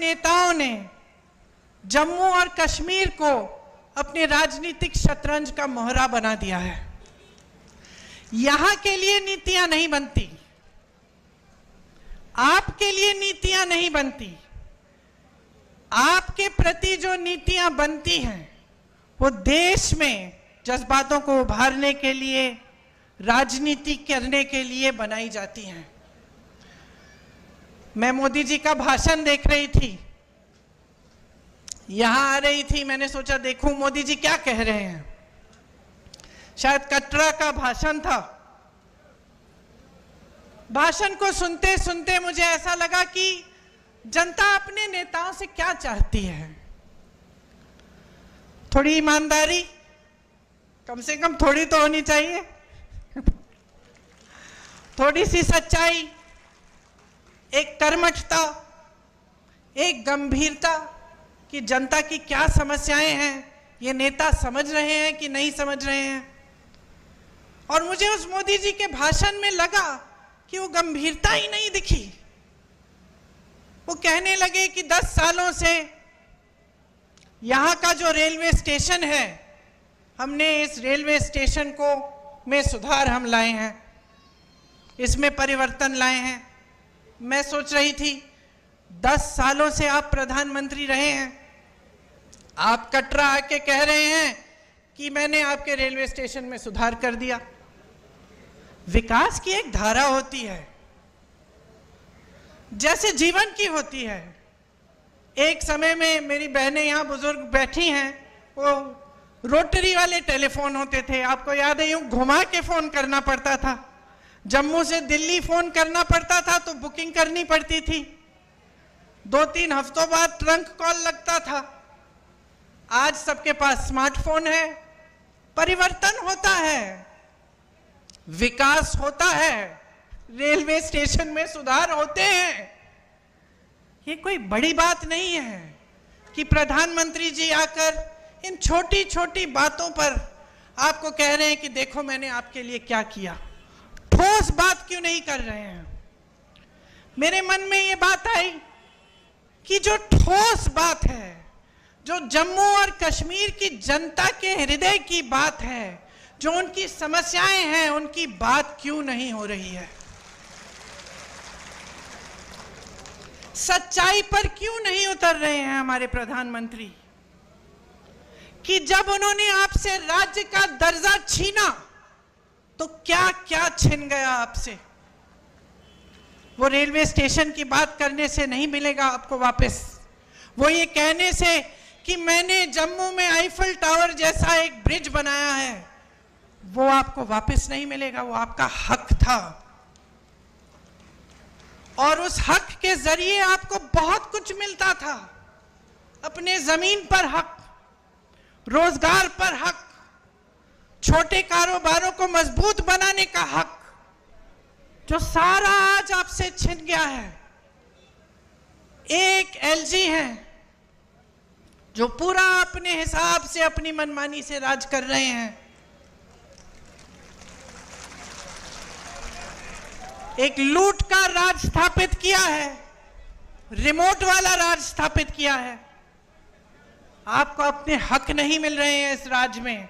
नेताओं ने जम्मू और कश्मीर को अपने राजनीतिक शतरंज का मोहरा बना दिया है। यहां के लिए नीतियां नहीं बनती, आपके लिए नीतियां नहीं बनती। आपके प्रति जो नीतियां बनती हैं वो देश में जज्बातों को उभारने के लिए, राजनीति करने के लिए बनाई जाती हैं। मैं मोदी जी का भाषण देख रही थी, यहां आ रही थी, मैंने सोचा देखूं मोदी जी क्या कह रहे हैं। शायद कटरा का भाषण था। भाषण को सुनते सुनते मुझे ऐसा लगा कि जनता अपने नेताओं से क्या चाहती है। थोड़ी ईमानदारी, कम से कम थोड़ी तो होनी चाहिए, थोड़ी सी सच्चाई, एक कर्मठता, एक गंभीरता कि जनता की क्या समस्याएं हैं, ये नेता समझ रहे हैं कि नहीं समझ रहे हैं। और मुझे उस मोदी जी के भाषण में लगा कि वो गंभीरता ही नहीं दिखी। वो कहने लगे कि 10 सालों से यहाँ का जो रेलवे स्टेशन है, हमने इस रेलवे स्टेशन को में सुधार हम लाए हैं, इसमें परिवर्तन लाए हैं। मैं सोच रही थी 10 सालों से आप प्रधानमंत्री रहे हैं, आप कटरा आके कह रहे हैं कि मैंने आपके रेलवे स्टेशन में सुधार कर दिया। विकास की एक धारा होती है, जैसे जीवन की होती है। एक समय में मेरी बहनें यहाँ बुजुर्ग बैठी हैं, वो रोटरी वाले टेलीफोन होते थे, आपको याद है, यूं घुमा के फोन करना पड़ता था। जम्मू से दिल्ली फोन करना पड़ता था तो बुकिंग करनी पड़ती थी, 2-3 हफ्तों बाद ट्रंक कॉल लगता था। आज सबके पास स्मार्टफोन है। परिवर्तन होता है, विकास होता है, रेलवे स्टेशन में सुधार होते हैं। ये कोई बड़ी बात नहीं है कि प्रधानमंत्री जी आकर इन छोटी छोटी बातों पर आपको कह रहे हैं कि देखो मैंने आपके लिए क्या किया। ठोस बात क्यों नहीं कर रहे हैं? मेरे मन में ये बात आई कि जो ठोस बात है, जो जम्मू और कश्मीर की जनता के हृदय की बात है, जो उनकी समस्याएं हैं, उनकी बात क्यों नहीं हो रही है? सच्चाई पर क्यों नहीं उतर रहे हैं हमारे प्रधानमंत्री कि जब उन्होंने आपसे राज्य का दर्जा छीना तो क्या क्या छिन गया आपसे? वो रेलवे स्टेशन की बात करने से नहीं मिलेगा आपको वापस। वो ये कहने से कि मैंने जम्मू में आईफल टावर जैसा एक ब्रिज बनाया है, वो आपको वापस नहीं मिलेगा। वो आपका हक था और उस हक के जरिए आपको बहुत कुछ मिलता था। अपने जमीन पर हक, रोजगार पर हक, छोटे कारोबारों को मजबूत बनाने का हक, जो सारा आज आपसे छिन गया है। एक एलजी है जो पूरा अपने हिसाब से, अपनी मनमानी से राज कर रहे हैं। एक लूट का राज स्थापित किया है, रिमोट वाला राज स्थापित किया है। आपको अपने हक नहीं मिल रहे हैं इस राज्य में।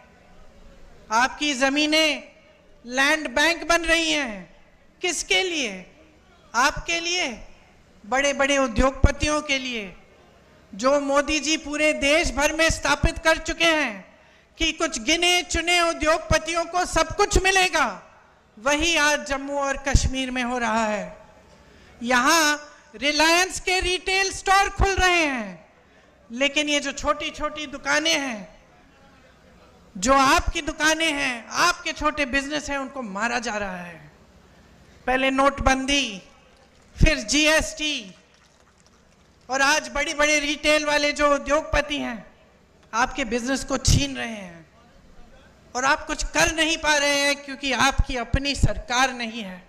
आपकी जमीनें लैंड बैंक बन रही हैं। किसके लिए? आपके लिए, बड़े बड़े उद्योगपतियों के लिए, जो मोदी जी पूरे देश भर में स्थापित कर चुके हैं कि कुछ गिने चुने उद्योगपतियों को सब कुछ मिलेगा। वही आज जम्मू और कश्मीर में हो रहा है। यहां रिलायंस के रिटेल स्टोर खुल रहे हैं, लेकिन ये जो छोटी छोटी दुकानें हैं, जो आपकी दुकानें हैं, आपके छोटे बिजनेस हैं, उनको मारा जा रहा है। पहले नोटबंदी, फिर जीएसटी, और आज बड़ी बड़े रिटेल वाले जो उद्योगपति हैं आपके बिजनेस को छीन रहे हैं और आप कुछ कर नहीं पा रहे हैं क्योंकि आपकी अपनी सरकार नहीं है।